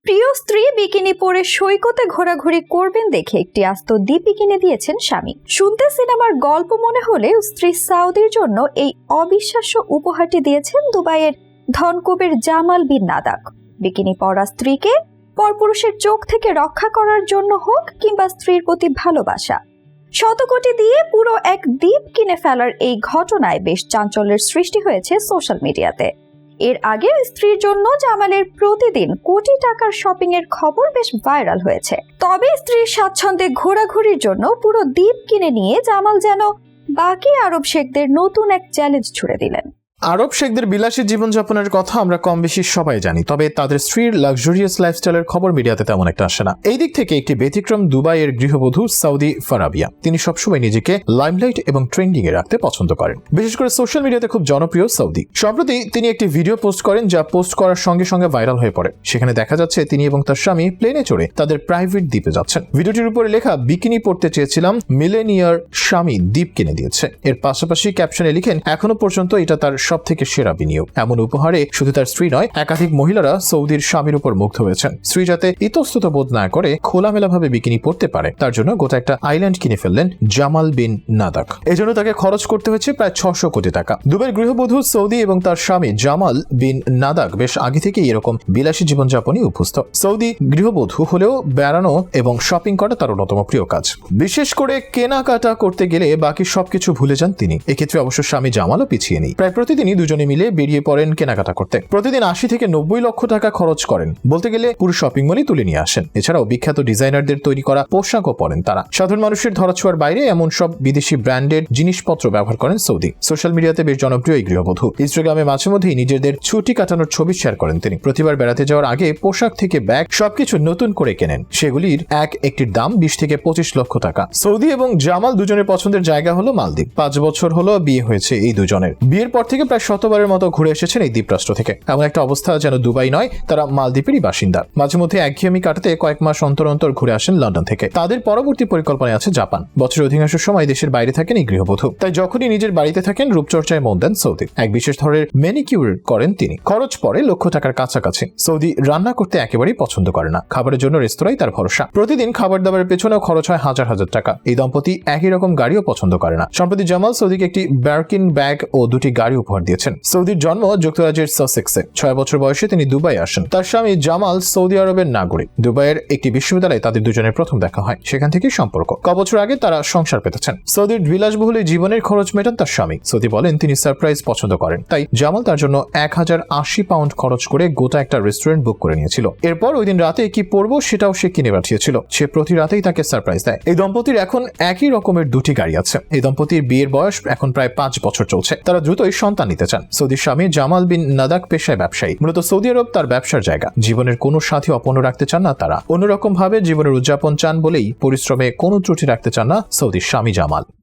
প্রিয় স্ত্রী বিকিনি পরে সৈকতে ঘোরাঘুরি করবেন দেখে একটি আস্ত দ্বীপই কিনে দিয়েছেন স্বামী। শুনতে সিনেমার গল্প মনে হলেও স্ত্রী সাউদির জন্য এই অবিশ্বাস্য উপহারটি দিয়েছেন দুবাইয়ের ধনকুবের জামাল বিন নাদাক। বিকিনি পরা স্ত্রীকে পরপুরুষের চোখ থেকে রক্ষা করার জন্য হোক কিংবা স্ত্রীর প্রতি ভালোবাসা, শতকোটি দিয়ে পুরো এক দ্বীপ কিনে ফেলার এই ঘটনায় বেশ চাঞ্চল্যের সৃষ্টি হয়েছে সোশ্যাল মিডিয়াতে। এর আগে স্ত্রীর জন্য জামালের প্রতিদিন কোটি টাকার শপিং এর খবর বেশ ভাইরাল হয়েছে। তবে স্ত্রীর স্বাচ্ছন্দ্যে ঘোরাঘুরির জন্য পুরো দ্বীপ কিনে নিয়ে জামাল যেন বাকি আরব শেখদের নতুন এক চ্যালেঞ্জ ছুড়ে দিলেন। আরব শেখদের বিলাসী জীবনযাপনের কথা আমরা কম বেশি সবাই জানি, তবে তাদের স্ত্রীর লাক্সারিয়াস লাইফস্টাইলের খবর মিডিয়াতে তেমন একটা আসে না। এই দিক থেকে একটি ব্যতিক্রম দুবাইয়ের গৃহবধূ সৌদি ফারাবিয়া। তিনি সবসময় নিজেকে লাইমলাইট এবং ট্রেন্ডিং এ রাখতে পছন্দ করেন, বিশেষ করে সোশ্যাল মিডিয়াতে খুব জনপ্রিয় সৌদি। সম্প্রতি তিনি একটি ভিডিও পোস্ট করেন, যা পোস্ট করার সঙ্গে সঙ্গে ভাইরাল হয়ে পড়ে। সেখানে দেখা যাচ্ছে তিনি এবং তার স্বামী প্লেনে চড়ে তাদের প্রাইভেট দ্বীপে যাচ্ছেন। ভিডিওটির উপরে লেখা, বিকিনি পড়তে চেয়েছিলাম, মিলেনিয়ার স্বামী দ্বীপ কিনে দিয়েছে। এর পাশাপাশি ক্যাপশনে লিখেন, এখনো পর্যন্ত এটা তার সব থেকে সেরা বিনিয়োগ। এমন উপহারে শুধু তার স্ত্রী নয়, একাধিক মহিলারা সৌদির স্বামীর উপর মুগ্ধ হয়েছেন। স্ত্রী যাতে ইতস্তত বোধ না করে খোলামেলাভাবে বিকিনি পড়তে পারে, তার জন্য গোটা একটা আইল্যান্ড কিনে ফেললেন জামাল বিন নাদাক। এজন্য তাকে খরচ করতে হয়েছে প্রায় 600 কোটি টাকা। দুবাইয়ের গৃহবধূ সৌদি এবং তার স্বামী জামাল বিন নাদাক বেশ আগে থেকেই এরকম বিলাসী জীবনযাপনই অভ্যস্ত। সৌদি গৃহবধূ হলেও বেড়ানো এবং শপিং করা তার অন্যতম প্রিয় কাজ। বিশেষ করে কেনাকাটা করতে গেলে বাকি সবকিছু ভুলে যান তিনি। এক্ষেত্রে অবশ্য স্বামী জামালও পিছিয়ে নেই। প্রায় প্রতিদিনই দুজনে মিলে বেরিয়ে পড়েন কেনাকাটা করতে। প্রতিদিন 80 থেকে 90 লক্ষ টাকা খরচ করেন। বলতে গেলে পুরো শপিং মলই তুলে নিয়ে আসেন। এছাড়াও বিখ্যাত ডিজাইনারদের তৈরি করা পোশাকও পরেন তারা। সাধারণ মানুষের ধরাছোঁয়ার বাইরে এমন সব বিদেশি ব্র্যান্ডের জিনিসপত্র ব্যবহার করেন সৌদি। সোশ্যাল মিডিয়াতে বেশ জনপ্রিয় এই গৃহবধূ। ইনস্টাগ্রামে মাঝে মধ্যেই নিজেদের ছুটি কাটানোর ছবি শেয়ার করেন তিনি। প্রতিবার বেড়াতে যাওয়ার আগে পোশাক থেকে ব্যাগ সবকিছু নতুন করে কেনেন। সেগুলির একটির দাম 20 থেকে 25 লক্ষ টাকা। সৌদি এবং জামাল দুজনের পছন্দের জায়গা হলো মালদ্বীপ। 5 বছর হলো বিয়ে হয়েছে এই দুজনের। বিয়ের পর থেকে প্রায় 100বারের মতো ঘুরে এসেছেন এই দ্বীপরাষ্ট্র থেকে। এমন একটা অবস্থা যেন দুবাই নয়, তারা মালদ্বীপেরই বাসিন্দা। মাঝে মধ্যে একঘেয়েমি কাটাতে কয়েক মাস অন্তর অন্তর ঘুরে আসেন লন্ডন থেকে। তাদের পরবর্তী পরিকল্পনায় আছে জাপান। বছরের অধিকাংশ সময় দেশের বাইরে থাকেন এই গৃহবধূ। তাই যখনই নিজের বাড়িতে থাকেন রূপচর্চায় মন দেন সৌদি। এক বিশেষ ধরনের ম্যানিকিউর করেন তিনি। খরচ পড়ে লক্ষ টাকার কাছাকাছি। সৌদি রান্না করতে একেবারেই পছন্দ করে না। খাবারের জন্য রেস্তোরাঁই তার ভরসা। প্রতিদিন খাবার দাবারের পেছনেও খরচ হয় হাজার হাজার টাকা। এই দম্পতি একই রকম গাড়িও পছন্দ করে না। সম্প্রতি জামাল সৌদিকে একটি বার্কিন ব্যাগ ও 2টি গাড়ি উপহার দিয়েছেন। সৌদির জন্ম যুক্তরাজ্যের সাসেক্সে। 6 বছর বয়সে তিনি দুবাই আসেন। তার স্বামী জামাল সৌদি আরবের নাগরিক। দুবাইয়ের একটি বিশ্ববিদ্যালয়ে তাদের দুজনের প্রথম দেখা হয়। সেখান থেকেই সম্পর্ক। বছর আগে তারা সংসার পেতেছেন। সৌদির বিলাসবহুল জীবনের খরচ মেটান তার স্বামী। সৌদি বলেন তিনি সারপ্রাইজ পছন্দ করেন। তাই জামাল তার জন্য 1080 পাউন্ড খরচ করে গোটা একটা রেস্টুরেন্ট বুক করে নিয়েছিল। এরপর ওই দিন রাতে কি পরবো সেটাও সে কিনে পাঠিয়েছিল। সে প্রতি রাতেই তাকে সারপ্রাইজ দেয়। এই দম্পতির এখন একই রকমের 2টি গাড়ি আছে। এই দম্পতির বিয়ের বয়স এখন প্রায় 5 বছর চলছে। তারা দ্রুতই সন্তান নিতে চান। সৌদির স্বামী জামাল বিন নাদাক পেশায় ব্যবসায়ী। মূলত সৌদি আরব তার ব্যবসার জায়গা। জীবনের কোনো সাথী অপন্ন রাখতে চান না তারা। অন্যরকম ভাবে জীবনের উদযাপন চান বলেই পরিশ্রমে কোনো ত্রুটি রাখতে চান না সৌদির স্বামী জামাল।